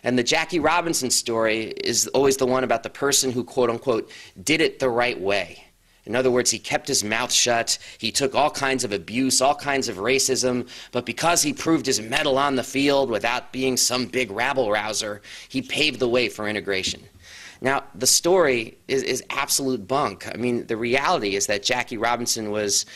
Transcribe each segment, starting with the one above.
And the Jackie Robinson story is always the one about the person who, quote unquote, did it the right way. In other words, he kept his mouth shut, he took all kinds of abuse, all kinds of racism, but because he proved his mettle on the field without being some big rabble-rouser, he paved the way for integration. Now, the story is absolute bunk. I mean, the reality is that Jackie Robinson was,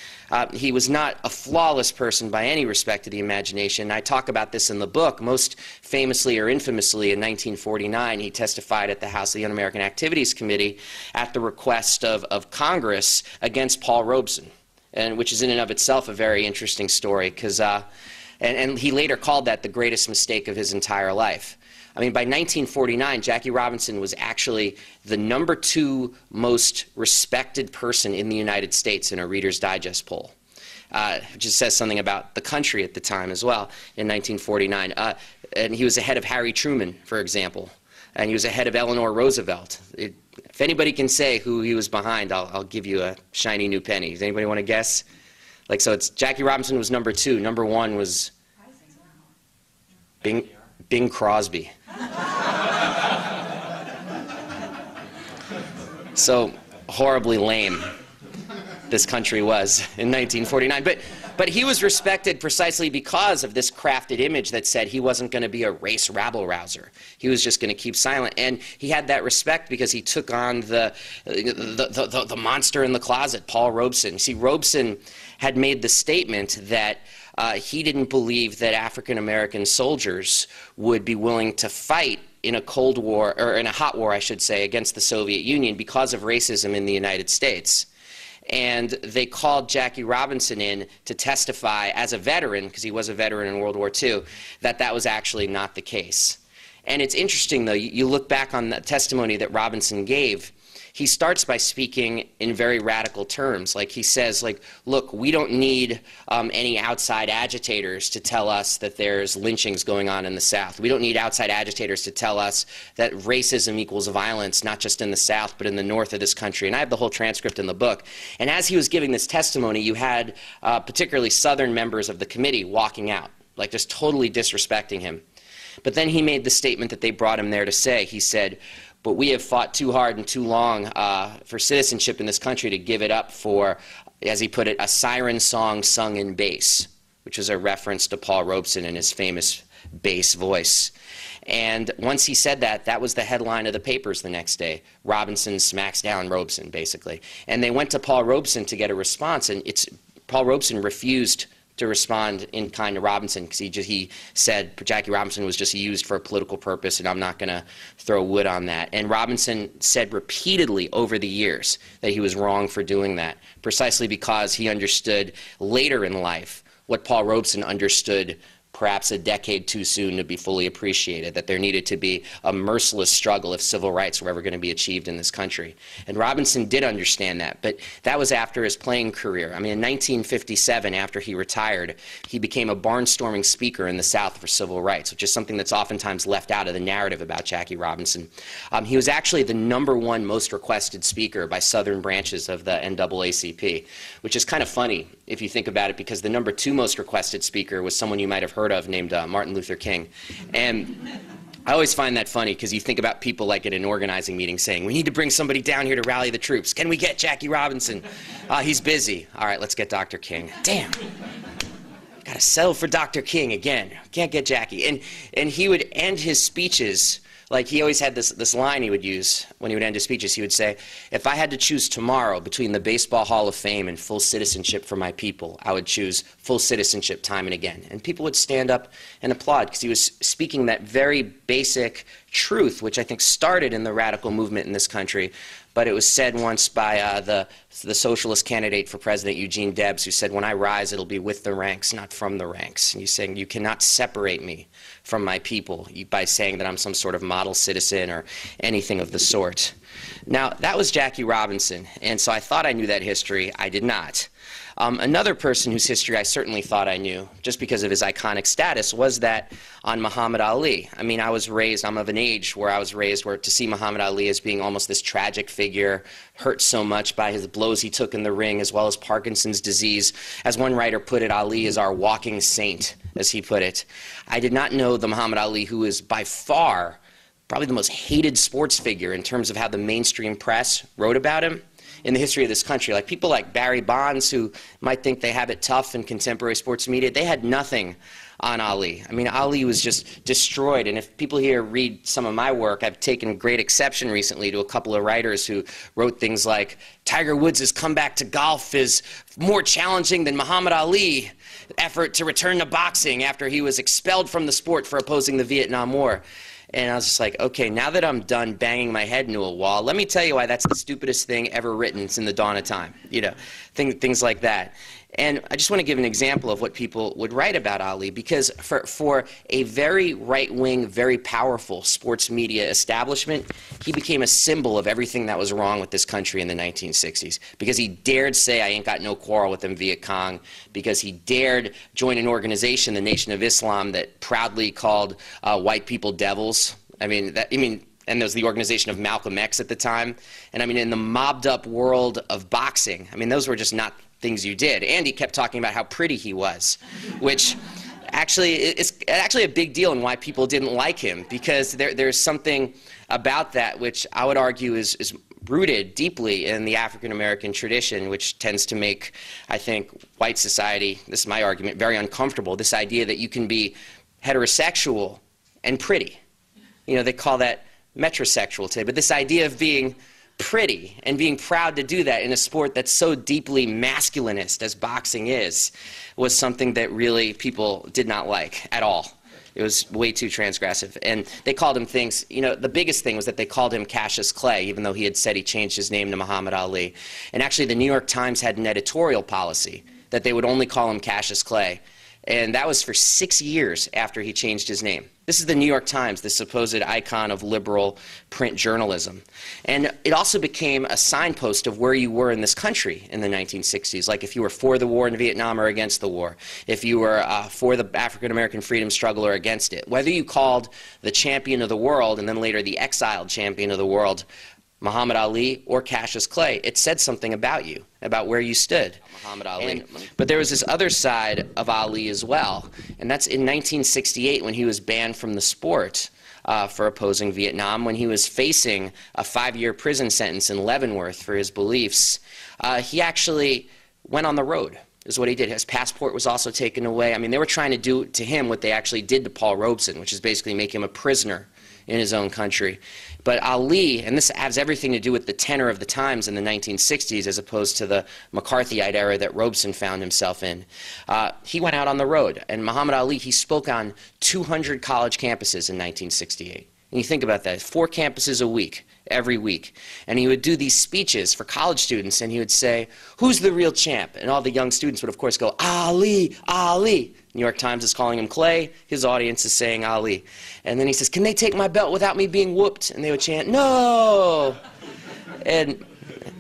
he was not a flawless person by any respect of the imagination. I talk about this in the book. Most famously or infamously, in 1949, he testified at the House of the Un-American Activities Committee at the request of Congress against Paul Robeson, and which is in and of itself a very interesting story, because, and he later called that the greatest mistake of his entire life. I mean, by 1949, Jackie Robinson was actually the #2 most respected person in the United States in a Reader's Digest poll, which just says something about the country at the time as well, in 1949. And he was ahead of Harry Truman, for example, and he was ahead of Eleanor Roosevelt. If anybody can say who he was behind, I'll give you a shiny new penny. Does anybody want to guess? Like, so it's Jackie Robinson was #2. #1 was Bing Crosby. So horribly lame this country was in 1949. But he was respected precisely because of this crafted image that said he wasn't going to be a race rabble-rouser. He was just going to keep silent. And he had that respect because he took on the monster in the closet, Paul Robeson. See, Robeson had made the statement that he didn't believe that African-American soldiers would be willing to fight in a Cold War, or in a hot war, I should say, against the Soviet Union because of racism in the United States. And they called Jackie Robinson in to testify as a veteran, because he was a veteran in World War II, that that was actually not the case. And it's interesting, though, you look back on the testimony that Robinson gave, he starts by speaking in very radical terms. Like, he says, like, look, we don't need any outside agitators to tell us that there's lynchings going on in the South. We don't need outside agitators to tell us that racism equals violence, not just in the South, but in the North of this country. And I have the whole transcript in the book. And as he was giving this testimony, you had particularly Southern members of the committee walking out, like just totally disrespecting him. But then he made the statement that they brought him there to say. He said, but we have fought too hard and too long for citizenship in this country to give it up for, as he put it, a siren song sung in bass, which was a reference to Paul Robeson and his famous bass voice. And once he said that, that was the headline of the papers the next day. Robinson smacks down Robeson, basically. And they went to Paul Robeson to get a response, and Paul Robeson refused to respond in kind to Robinson, because he said Jackie Robinson was just used for a political purpose, and I'm not going to throw wood on that. And Robinson said repeatedly over the years that he was wrong for doing that, precisely because he understood later in life what Paul Robeson understood perhaps a decade too soon to be fully appreciated, that there needed to be a merciless struggle if civil rights were ever going to be achieved in this country. And Robinson did understand that, but that was after his playing career. I mean, in 1957, after he retired, he became a barnstorming speaker in the South for civil rights, which is something that's oftentimes left out of the narrative about Jackie Robinson. He was actually the #1 most requested speaker by Southern branches of the NAACP, which is kind of funny if you think about it, because the #2 most requested speaker was someone you might have heard of named Martin Luther King. And I always find that funny, because you think about people like at an organizing meeting saying, we need to bring somebody down here to rally the troops. Can we get Jackie Robinson? He's busy. All right, let's get Dr. King. Damn. Got to settle for Dr. King again. Can't get Jackie. And he would end his speeches, like he always had this line he would use when he would end his speeches. He would say, if I had to choose tomorrow between the Baseball Hall of Fame and full citizenship for my people, I would choose full citizenship time and again. And people would stand up and applaud, because he was speaking that very basic truth, which I think started in the radical movement in this country. But it was said once by the socialist candidate for president, Eugene Debs, who said, when I rise, it'll be with the ranks, not from the ranks. And he's saying, you cannot separate me from my people by saying that I'm some sort of model citizen or anything of the sort. Now, that was Jackie Robinson, and so I thought I knew that history. I did not. Another person whose history I certainly thought I knew, just because of his iconic status, was that on Muhammad Ali. I mean, I'm of an age where I was raised where to see Muhammad Ali as being almost this tragic figure, hurt so much by his blows he took in the ring, as well as Parkinson's disease. As one writer put it, Ali is our walking saint, as he put it. I did not know the Muhammad Ali who is by far probably the most hated sports figure in terms of how the mainstream press wrote about him in the history of this country. Like people like Barry Bonds, who might think they have it tough in contemporary sports media, they had nothing on Ali. I mean, Ali was just destroyed. And if people here read some of my work, I've taken great exception recently to a couple of writers who wrote things like, Tiger Woods' comeback to golf is more challenging than Muhammad Ali effort to return to boxing after he was expelled from the sport for opposing the Vietnam War. And I was just like, okay, now that I'm done banging my head into a wall, let me tell you why that's the stupidest thing ever written since the dawn of time. You know, things like that. And I just want to give an example of what people would write about Ali, because for a very right-wing, very powerful sports media establishment, he became a symbol of everything that was wrong with this country in the 1960s, because he dared say, I ain't got no quarrel with them Viet Cong, because he dared join an organization, the Nation of Islam, that proudly called white people devils. And there was the organization of Malcolm X at the time. And I mean, in the mobbed-up world of boxing, I mean, those were just not things you did. And he kept talking about how pretty he was, which actually is actually a big deal and why people didn't like him, because there's something about that which I would argue is rooted deeply in the African-American tradition, which tends to make, I think, white society, this is my argument, very uncomfortable. This idea that you can be heterosexual and pretty. You know, they call that metrosexual today, but this idea of being pretty and being proud to do that in a sport that's so deeply masculinist as boxing is was something that really people did not like at all. It was way too transgressive. And they called him things, you know, the biggest thing was that they called him Cassius Clay, even though he had said he changed his name to Muhammad Ali. And actually the New York Times had an editorial policy that they would only call him Cassius Clay. And that was for 6 years after he changed his name. This is the New York Times, the supposed icon of liberal print journalism. And it also became a signpost of where you were in this country in the 1960s, like if you were for the war in Vietnam or against the war, if you were for the African-American freedom struggle or against it. Whether you called the champion of the world and then later the exiled champion of the world Muhammad Ali or Cassius Clay, it said something about you, about where you stood. Muhammad Ali. But there was this other side of Ali as well, and that's in 1968 when he was banned from the sport for opposing Vietnam, when he was facing a 5-year prison sentence in Leavenworth for his beliefs. He actually went on the road, is what he did. His passport was also taken away. I mean, they were trying to do to him what they actually did to Paul Robeson, which is basically make him a prisoner in his own country. But Ali, and this has everything to do with the tenor of the times in the 1960s as opposed to the McCarthyite era that Robeson found himself in, he went out on the road. And Muhammad Ali, he spoke on 200 college campuses in 1968. And you think about that, 4 campuses a week, every week. And he would do these speeches for college students, and he would say, who's the real champ? And all the young students would, of course, go, Ali, Ali. New York Times is calling him Clay. His audience is saying Ali. And then he says, can they take my belt without me being whooped? And they would chant, no. And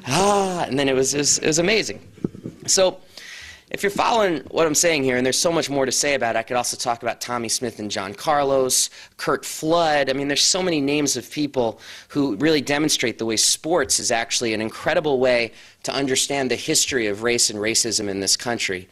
then it was amazing. So if you're following what I'm saying here, and there's so much more to say about it, I could also talk about Tommy Smith and John Carlos, Kurt Flood. I mean, there's so many names of people who really demonstrate the way sports is actually an incredible way to understand the history of race and racism in this country.